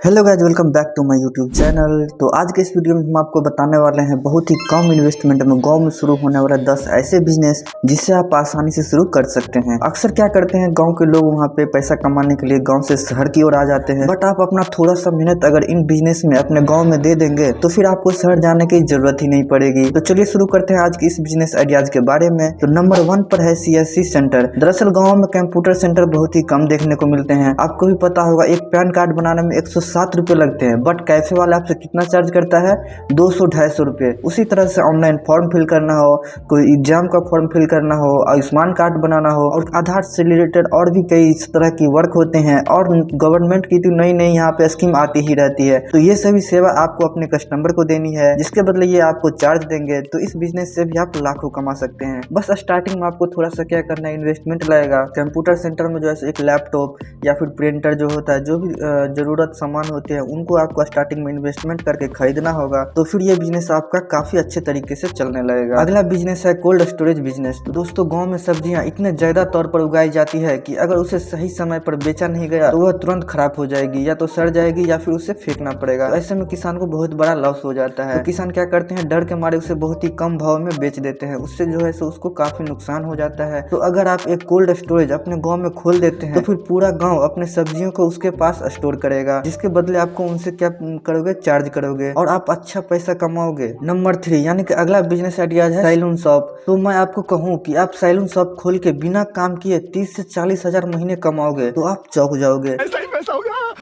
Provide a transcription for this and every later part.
Hello guys, welcome back to my YouTube channel. तो आज के इस वीडियो में हम आपको बताने वाले हैं बहुत ही कम इन्वेस्टमेंट में गांव में शुरू होने वाला 10 ऐसे बिजनेस जिससे आप आसानी से शुरू कर सकते हैं। अक्सर क्या करते हैं, गांव के लोग वहां पे पैसा कमाने के लिए गांव से शहर की ओर आ जाते हैं, बट आप अपना थोड़ा सा मेहनत अगर इन बिजनेस में अपने गाँव में दे देंगे तो फिर आपको शहर जाने की जरूरत ही नहीं पड़ेगी। तो चलिए शुरू करते हैं आज की इस बिजनेस आइडियाज के बारे में। तो नंबर 1 पर है CSC सेंटर। दरअसल गाँव में कंप्यूटर सेंटर बहुत ही कम देखने को मिलते हैं। आपको भी पता होगा, एक पैन कार्ड बनाने में 107 रुपए लगते हैं, बट कैफे वाला आपसे कितना चार्ज करता है, 200-250 रुपए। उसी तरह से ऑनलाइन फॉर्म फिल करना हो, कोई एग्जाम का फॉर्म फिल करना हो, आयुष्मान कार्ड बनाना हो और आधार से रिलेटेड और भी कई इस तरह की वर्क होते हैं। और गवर्नमेंट की तो नई नई यहाँ पे स्कीम आती ही रहती है। तो ये सभी सेवा आपको अपने कस्टमर को देनी है, जिसके बदले ये आपको चार्ज देंगे। तो इस बिजनेस से भी आप लाखों कमा सकते हैं। बस स्टार्टिंग में आपको थोड़ा सा क्या करना है, इन्वेस्टमेंट लगेगा। कंप्यूटर सेंटर में जो है एक लैपटॉप या फिर प्रिंटर जो होता है, जो भी जरूरत सामान होते हैं, उनको आपको स्टार्टिंग में इन्वेस्टमेंट करके खरीदना होगा। तो फिर ये बिजनेस आपका काफी अच्छे तरीके से चलने लगेगा। अगला बिजनेस है कोल्ड स्टोरेज बिजनेस। तो दोस्तों, गांव में सब्जियां इतने ज्यादा तौर पर उगाई जाती है कि अगर उसे सही समय पर बेचा नहीं गया तो वह तुरंत खराब हो जाएगी, या तो सड़ जाएगी या फिर उसे फेंकना पड़ेगा। तो ऐसे में किसान को बहुत बड़ा लॉस हो जाता है। तो किसान क्या करते हैं, डर के मारे उसे बहुत ही कम भाव में बेच देते हैं। उससे जो है उसको काफी नुकसान हो जाता है। तो अगर आप एक कोल्ड स्टोरेज अपने गाँव में खोल देते हैं तो फिर पूरा गाँव अपने सब्जियों को उसके पास स्टोर करेगा, जिसके बदले आपको उनसे क्या करोगे, चार्ज करोगे और आप अच्छा पैसा कमाओगे। नंबर 3 यानी कि अगला बिजनेस आइडिया है सैलून शॉप। तो मैं आपको कहूँ कि आप सैलून शॉप खोल के बिना काम किए 30 से 40 हजार महीने कमाओगे तो आप चौंक जाओगे।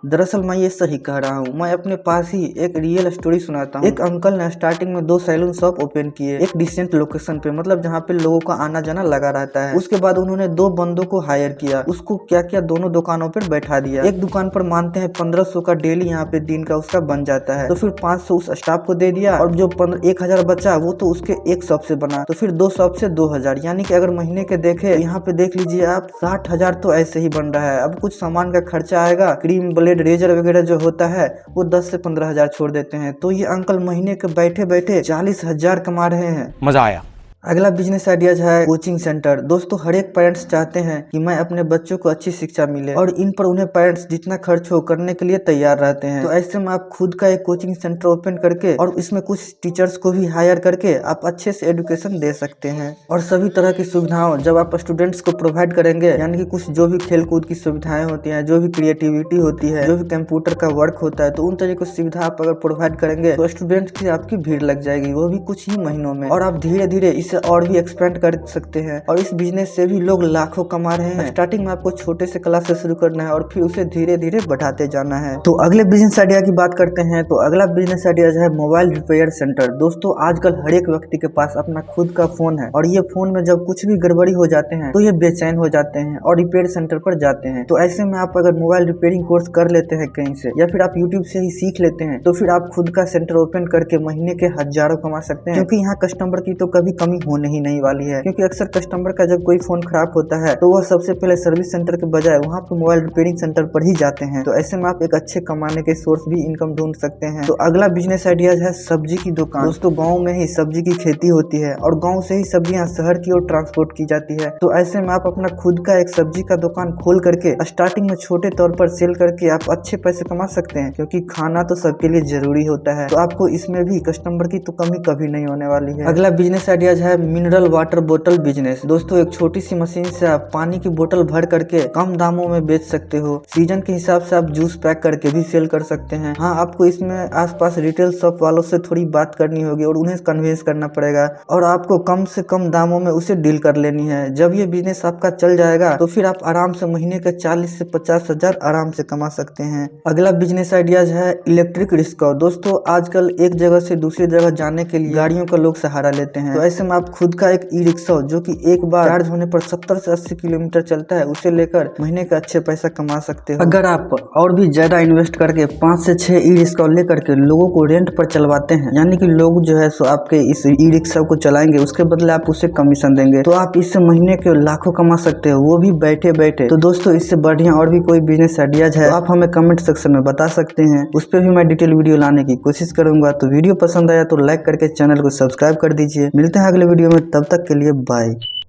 दरअसल मैं ये सही कह रहा हूँ। मैं अपने पास ही एक रियल स्टोरी सुनाता हूँ। एक अंकल ने स्टार्टिंग में 2 सैलून शॉप ओपन किए एक डिसेंट लोकेशन पे, मतलब जहाँ पे लोगों का आना जाना लगा रहता है। उसके बाद उन्होंने 2 बंदों को हायर किया। उसको क्या किया, दोनों दुकानों पर बैठा दिया। एक दुकान पर मानते हैं 1500 का डेली यहाँ पे दिन का उसका बन जाता है। तो फिर 500 उस स्टाफ को दे दिया और जो 1000 बचा वो तो उसके एक शॉप से बना। तो फिर 2 शॉप से 2000, यानी कि अगर महीने के देखे यहाँ पे देख लीजिए आप, 60,000 तो ऐसे ही बन रहा है। अब कुछ सामान का खर्चा आएगा, क्रीम ब्लेड रेजर वगैरह जो होता है वो 10 से 15,000 छोड़ देते हैं। तो ये अंकल महीने के बैठे बैठे 40,000 कमा रहे हैं। मजा आया। अगला बिजनेस आइडियाज है कोचिंग सेंटर। दोस्तों, हर एक पेरेंट्स चाहते हैं कि मैं अपने बच्चों को अच्छी शिक्षा मिले और इन पर उन्हें पेरेंट्स जितना खर्च हो करने के लिए तैयार रहते हैं। तो ऐसे में आप खुद का एक कोचिंग सेंटर ओपन करके और इसमें कुछ टीचर्स को भी हायर करके आप अच्छे से एजुकेशन दे सकते हैं। और सभी तरह की सुविधाओं जब आप स्टूडेंट्स को प्रोवाइड करेंगे, यानी कि कुछ जो भी खेल कूद की सुविधाएं होती है, जो भी क्रिएटिविटी होती है, जो भी कंप्यूटर का वर्क होता है, तो उन तरीके की सुविधा आप अगर प्रोवाइड करेंगे तो स्टूडेंट्स की आपकी भीड़ लग जाएगी, वो भी कुछ ही महीनों में। और आप धीरे धीरे इसे और भी एक्सपेंड कर सकते हैं और इस बिजनेस से भी लोग लाखों कमा रहे हैं। स्टार्टिंग में आपको छोटे से क्लास से शुरू करना है और फिर उसे धीरे धीरे बढ़ाते जाना है। तो अगले बिजनेस आइडिया की बात करते हैं। तो अगला बिजनेस आइडिया है मोबाइल रिपेयर सेंटर। दोस्तों, आजकल हर एक व्यक्ति के पास अपना खुद का फोन है और ये फोन में जब कुछ भी गड़बड़ी हो जाते हैं तो ये बेचैन हो जाते हैं और रिपेयर सेंटर पर जाते हैं। तो ऐसे में आप अगर मोबाइल रिपेयरिंग कोर्स कर लेते हैं कहीं से, या फिर आप यूट्यूब से ही सीख लेते हैं, तो फिर आप खुद का सेंटर ओपन करके महीने के हजारों कमा सकते हैं। क्योंकि यहाँ कस्टमर की तो कभी कमी होने ही नहीं वाली है। क्योंकि अक्सर कस्टमर का जब कोई फोन खराब होता है तो वह सबसे पहले सर्विस सेंटर के बजाय वहाँ पे मोबाइल रिपेयरिंग सेंटर पर ही जाते हैं। तो ऐसे में आप एक अच्छे कमाने के सोर्स भी इनकम ढूंढ सकते हैं। तो अगला बिजनेस आइडियाज है सब्जी की दुकान। दोस्तों, गाँव में ही सब्जी की खेती होती है और गाँव से ही सब्जियां शहर की ओर ट्रांसपोर्ट की जाती है। तो ऐसे में आप अपना खुद का एक सब्जी का दुकान खोल करके स्टार्टिंग में छोटे तौर पर सेल करके आप अच्छे पैसे कमा सकते हैं, क्योंकि खाना तो सबके लिए जरूरी होता है। तो आपको इसमें भी कस्टमर की तो कमी कभी नहीं होने वाली है। अगला बिजनेस आइडियाज है मिनरल वाटर बोतल बिजनेस। दोस्तों, एक छोटी सी मशीन से आप पानी की बोतल भर करके कम दामों में बेच सकते हो। सीजन के हिसाब से आप जूस पैक करके भी सेल कर सकते हैं। हाँ, आपको इसमें आसपास रिटेल शॉप वालों से थोड़ी बात करनी होगी और उन्हें कन्विंस करना पड़ेगा और आपको कम से कम दामों में उसे डील कर लेनी है। जब ये बिजनेस आपका चल जाएगा तो फिर आप आराम से महीने के 40 से 50 हजार आराम से कमा सकते हैं। अगला बिजनेस आइडियाज है इलेक्ट्रिक रिक्शा। दोस्तों, आजकल एक जगह से दूसरी जगह जाने के लिए गाड़ियों का लोग सहारा लेते हैं। तो ऐसे में आप खुद का एक ई रिक्शा, जो कि एक बार चार्ज होने पर 70 से 80 किलोमीटर चलता है, उसे लेकर महीने का अच्छे पैसा कमा सकते हो। अगर आप और भी ज्यादा इन्वेस्ट करके 5 से 6 ई रिक्शा लेकर के लोगों को रेंट पर चलवाते हैं, यानी कि लोग जो है सो आपके इस ई रिक्शा को चलाएंगे, उसके बदले आप उसे कमीशन देंगे, तो आप इससे महीने के लाखों कमा सकते हो, वो भी बैठे बैठे। तो दोस्तों, इससे बढ़िया और भी कोई बिजनेस आइडियाज है तो आप हमें कमेंट सेक्शन में बता सकते हैं, उस पर भी मैं डिटेल वीडियो लाने की कोशिश करूंगा। तो वीडियो पसंद आया तो लाइक करके चैनल को सब्सक्राइब कर दीजिए। मिलते हैं अगले वीडियो में, तब तक के लिए बाय।